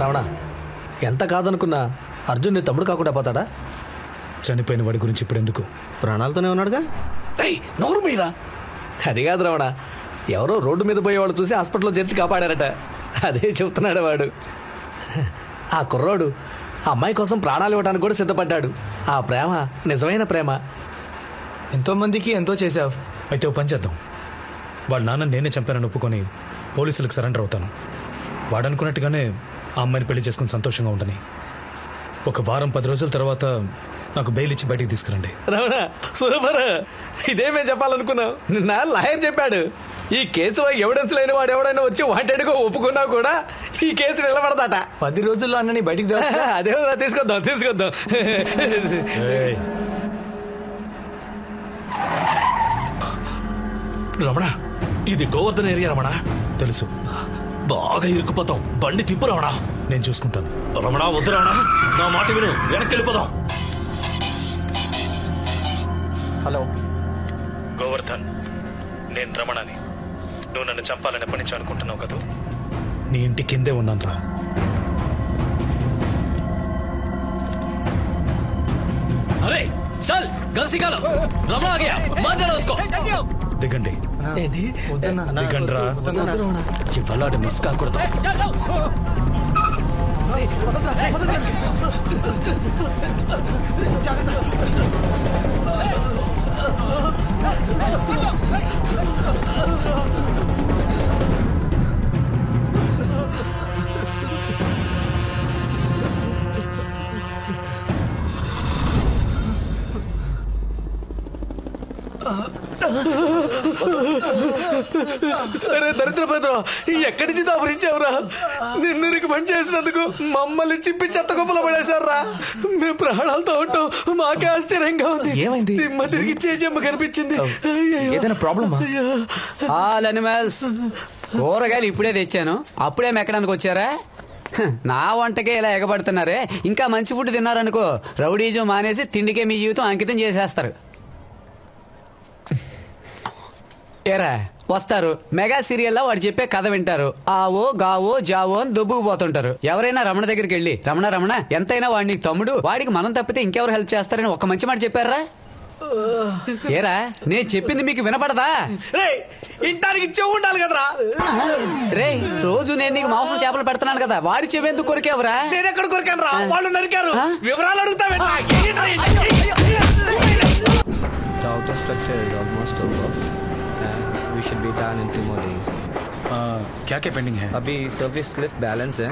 రావణ, ఎంత కాదనుకున్నా అర్జున్ నీ తమ్ముడు కాకుండా పోతాడా? చనిపోయిన వాడి గురించి ఇప్పుడు ఎందుకు? ప్రాణాలతోనే ఉన్నాడుగా. నోరు మీద అది కాదు రావణ, ఎవరో రోడ్డు మీద పోయేవాడు చూసి హాస్పిటల్లో చేర్చి కాపాడారట. అదే చెబుతున్నాడు వాడు. ఆ కుర్రోడు ఆ అమ్మాయి కోసం ప్రాణాలు ఇవ్వడానికి కూడా సిద్ధపడ్డాడు. ఆ ప్రేమ నిజమైన ప్రేమ. ఎంతోమందికి ఎంతో చేసావు. అయితే ఓ పని చేద్దాం, వాళ్ళ నాన్న నేనే చంపానని ఒప్పుకొని పోలీసులకు సరెండర్ అవుతాను. వాడనుకున్నట్టుగానే ఆ అమ్మాయిని పెళ్లి చేసుకుని సంతోషంగా ఉండని. ఒక వారం 10 రోజుల తర్వాత నాకు బెయిల్ ఇచ్చి బయటికి తీసుకురండి. రావణ సూపర్, ఇదే మేము చెప్పాలనుకున్నాం. నిన్న లాయర్ చెప్పాడు, ఈ కేసు ఎవిడెన్స్ లేని వాడు ఎవడైనా వచ్చి వాంటెడ్గా ఒప్పుకున్నా కూడా ఈ కేసు నిలబడదట. 10 రోజుల్లో అన్నని బయటికి అదే తీసుకొద్దాం. రమణ, ఇది గోవర్ధన్ ఏరియా రమణ. తెలుసు. బాగా ఇరుక్కుపోతాం. బండి తిప్పు రమణ. నేను చూసుకుంటాను. రమణ వద్దు రమణ, నా మాట విను, వెనక్కి వెళ్ళిపోదాం. హలో గోవర్ధన్, నేను రమణని. నువ్వు నన్ను చంపాలని ఎప్పటి నుంచి అనుకుంటున్నావు కదా? నీ ఇంటి కిందే ఉన్నాను రా. అరే చల్ గల్సీ కాలో రమణ ఆ గయా మాట్లాడో ఉస్కో. దిగండి. దిగండి రా. ఇవాళ మిస్ కాకూడదు. అరే దరిద్ర భద్ర, ఎక్కడి నుంచి దాపరించావురా? నిన్ను రికమెండ్ చేసినందుకు మమ్మల్ని చిప్పి చెత్త కుప్పలో పడేశారా? మేము ప్రాణాలతో ఉంటాం. మాకే ఆశ్చర్యంగా ఉంది. ఏమైంది? దిమ్మ తిరిగి చేజమ్మ కనిపించింది. ఏదైనా ప్రాబ్లమా? ఆల్ అనిమల్స్, కూరగాయలు ఇప్పుడే తెచ్చాను, అప్పుడే మెక్కడానికి వచ్చారా? నా వంటకే ఇలా ఎగబడుతున్నారే. ఇంకా మంచి ఫుడ్ తిన్నారనుకో, రౌడీజం మానేసి తిండికే మీ జీవితం అంకితం చేసేస్తారు. ఏరా వస్తారు, మెగా సీరియల్లో వాడు చెప్పే కథ వింటారు, ఆవో గావో జావో అని దొబ్బుకుపోతుంటారు. ఎవరైనా రమణ దగ్గరికి వెళ్ళి రమణ ఎంతైనా వాడి నీకు తమ్ముడు, వాడికి మనం తప్పితే ఇంకెవరు హెల్ప్ చేస్తారని ఒక మంచి మాట చెప్పారా? ఏరా నేను చెప్పింది మీకు వినపడదా? ఇంటానికి చెవు ఉండాలి కదరా. రే రోజు నేను నీకు మాంసం చేపలు పెడుతున్నాను కదా, వాడి చెవి ఎందుకు కొరికేవరా? నేను ఎక్కడ కొరికాను రా? వాళ్ళు నరికారు. వివరాలు అడుగుతా. The outer structure is almost over. We should be done in 2 more days. क्या क्या पेंडिंग है? अभी सर्विस लिफ्ट बैलेंस है.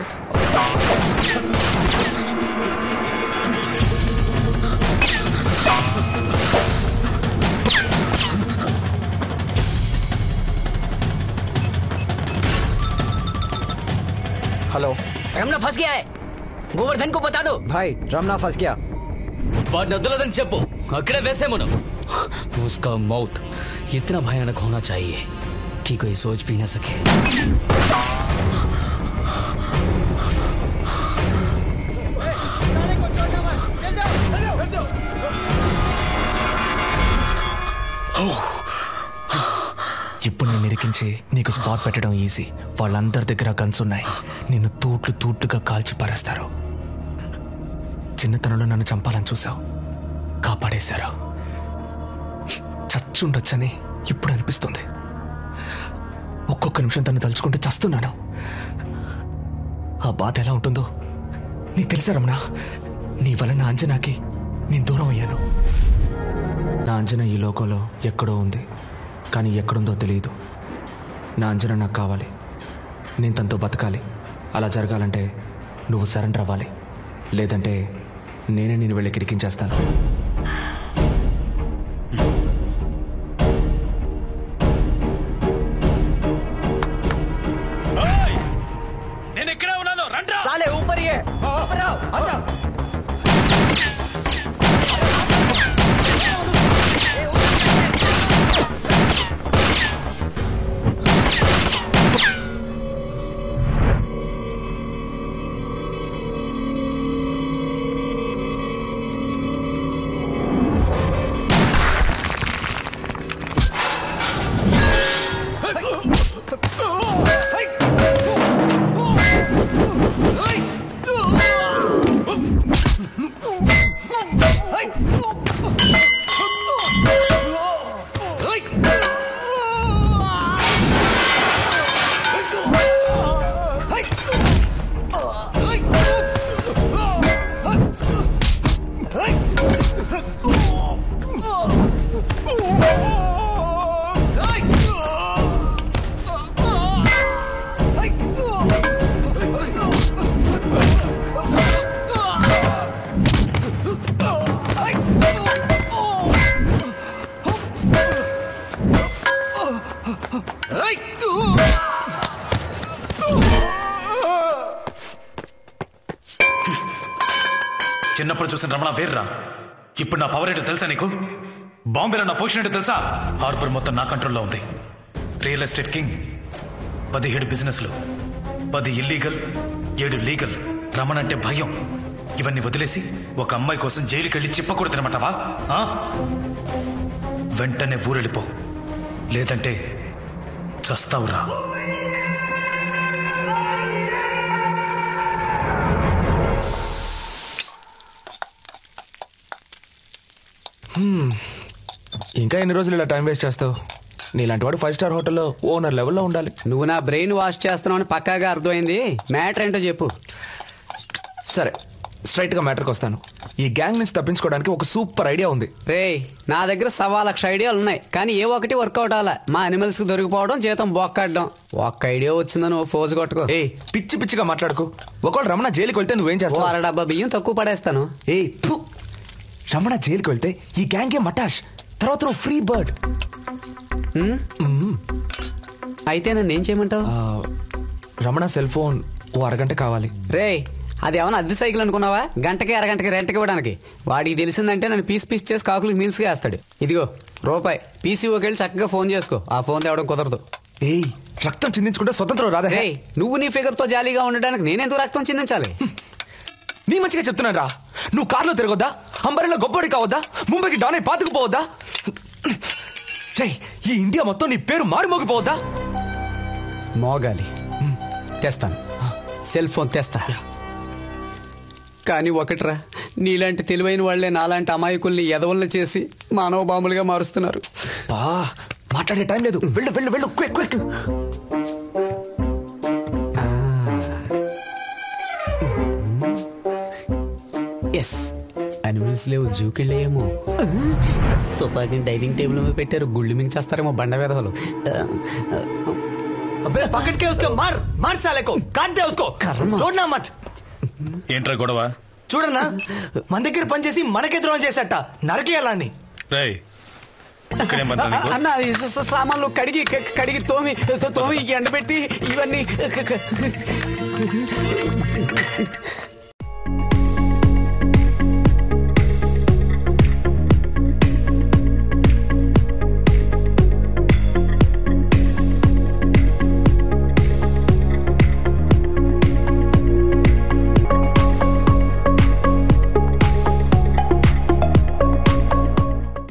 हेलो, रमना फंस गया है, गोवर्धन को बता दो. भाई रमना फंस गया. వాడిని వదలదని చెప్పు, అక్కడే వేసేమను. उसका मौत इतना भयानक होना चाहिए कि कोई सोच भी न सके. ఇప్పుడు నేను నిరికించి నీకు స్పాట్ పెట్టడం ఈజీ. వాళ్ళందరి దగ్గర గన్స్ ఉన్నాయి. నిన్ను తూట్లుగా కాల్చి పారేస్తారు. చిన్నతనంలో నన్ను చంపాలని చూసావు, కాపాడేశారు. చచ్చుండొచ్చని ఇప్పుడు అనిపిస్తుంది. ఒక్కొక్క నిమిషం తను తలుచుకుంటే చస్తున్నాను. ఆ బాధ ఎలా ఉంటుందో నీకు తెలుసా రమణ? నీ వల్ల నా అంజనాకి నేను దూరం అయ్యాను. నా అంజన ఈ లోకంలో ఎక్కడో ఉంది, కానీ ఎక్కడుందో తెలియదు. నా అంజన నాకు కావాలి. నేను తనతో బతకాలి. అలా జరగాలంటే నువ్వు సరెండర్ అవ్వాలి, లేదంటే నేనే నేను వెళ్ళి కిరికించేస్తాను. నేను ఇక్కడే ఉన్నాను. రండి. साले ऊपर ही है. ऊपर आओ, आ जाओ. చిన్నప్పుడు చూసిన రమణ వేర్రా. ఇప్పుడు నా పవర్ ఏంటో తెలుసా నీకు? బాంబేలో నా పొజిషన్ ఏంటో తెలుసా? హార్బర్ మొత్తం నా కంట్రోల్లో ఉంది. రియల్ ఎస్టేట్ కింగ్, 17 బిజినెస్లు, 10 ఇల్లీగల్, 7 లీగల్. రమణ అంటే భయం. ఇవన్నీ వదిలేసి ఒక అమ్మాయి కోసం జైలుకి వెళ్ళి చిప్పకూడదు తినమంటావా? వెంటనే ఊరెళ్ళిపో, లేదంటే చస్తావురా. ఇంకా ఎన్ని రోజులు ఇలా టైం వేస్ట్ చేస్తావు? నీలాంటి వాడు 5 స్టార్ హోటల్లో ఓనర్ లెవెల్లో ఉండాలి. నువ్వు నా బ్రెయిన్ వాష్ చేస్తున్నావు అని పక్కాగా అర్థమైంది. మ్యాటర్ ఏంటో చెప్పు. సరే, స్ట్రైట్ గా మ్యాటర్కి వస్తాను. ఈ గ్యాంగ్ నుంచి తప్పించుకోవడానికి ఒక సూపర్ ఐడియా ఉంది. రే, నా దగ్గర 1,00,000 ఐడియాలు ఉన్నాయి, కానీ ఏ ఒక్కటి వర్కౌట్ అవ్వాల. మా అనిమల్స్ కి దొరికిపోవడం, జీతం బొక్కడ్డం. ఒక్క ఐడియా వచ్చిందని ఓ ఫోజు కొట్టుకో. ఏ పిచ్చి పిచ్చిగా మాట్లాడుకో. ఒకవేళ రమణ జైలుకి వెళ్తే నువ్వేం ఓ చేస్తావు? 1/2 డబ్బా బియ్యం తక్కువ పడేస్తాను. ఏ థు. రమణ జైలుకి వెళ్తే ఈ గ్యాంగే మటాష్. తర్వాత నువ్వు ఫ్రీ బర్డ్. అయితే నన్ను ఏం చేయమంటావు? రమణ సెల్ ఫోన్ ఓ అరగంట కావాలి. రే, అది ఏమన్నా అద్దె సైకిల్ అనుకున్నావా? గంటకి అరగంటకి రెంట్కి ఇవ్వడానికి. వాడికి తెలిసిందంటే నన్ను పీస్ చేసి కాకులకి మీల్స్గా వేస్తాడు. ఇదిగో రూపాయి, పీసీఓకి వెళ్ళి చక్కగా ఫోన్ చేసుకో. ఆ ఫోన్ తేవడం కుదరదు. ఏయ్, రక్తం చిందించుకుంటే స్వతంత్రం రాదా? రే, నువ్వు నీ ఫిగర్ తో జాలీగా ఉండడానికి నేనెందుకు రక్తం చిందించాలి? నీ మంచిగా చెప్తున్నాను రా. నువ్వు కార్లో తిరగొద్దా? అంబరిలో గొప్పడి కావద్దా? ముంబైకి డానే పాతుకుపోవద్దా? ఈ ఇండియా మొత్తం నీ పేరు మారుమోగిపోవద్దా? మోగాలి. తెస్తాను, సెల్ ఫోన్ తెస్తా. కానీ ఒకటిరా, నీలాంటి తెలివైన వాళ్లే నాలాంటి అమాయకుల్ని ఎదవల్ని చేసి మానవ బాంబులుగా మారుస్తున్నారు. మాట్లాడే టైం లేదు. వెళ్ళు వెళ్ళు వెళ్ళు, క్విక్ క్విక్. ఎస్, అనిమల్స్ లేవు, జూకెళ్ళేమో. తుపాకిని డైనింగ్ టేబుల్ మీద పెట్టారు. గుళ్ళు మించేస్తారేమో బండ వేధవలు. ఏంట్రా గొడవ? చూడన్నా, మన దగ్గర పనిచేసి మనకే ద్రోహం చేసేట. నరకేయాలని. అన్న, సామాన్లు కడిగి తోమి ఎండబెట్టి ఇవన్నీ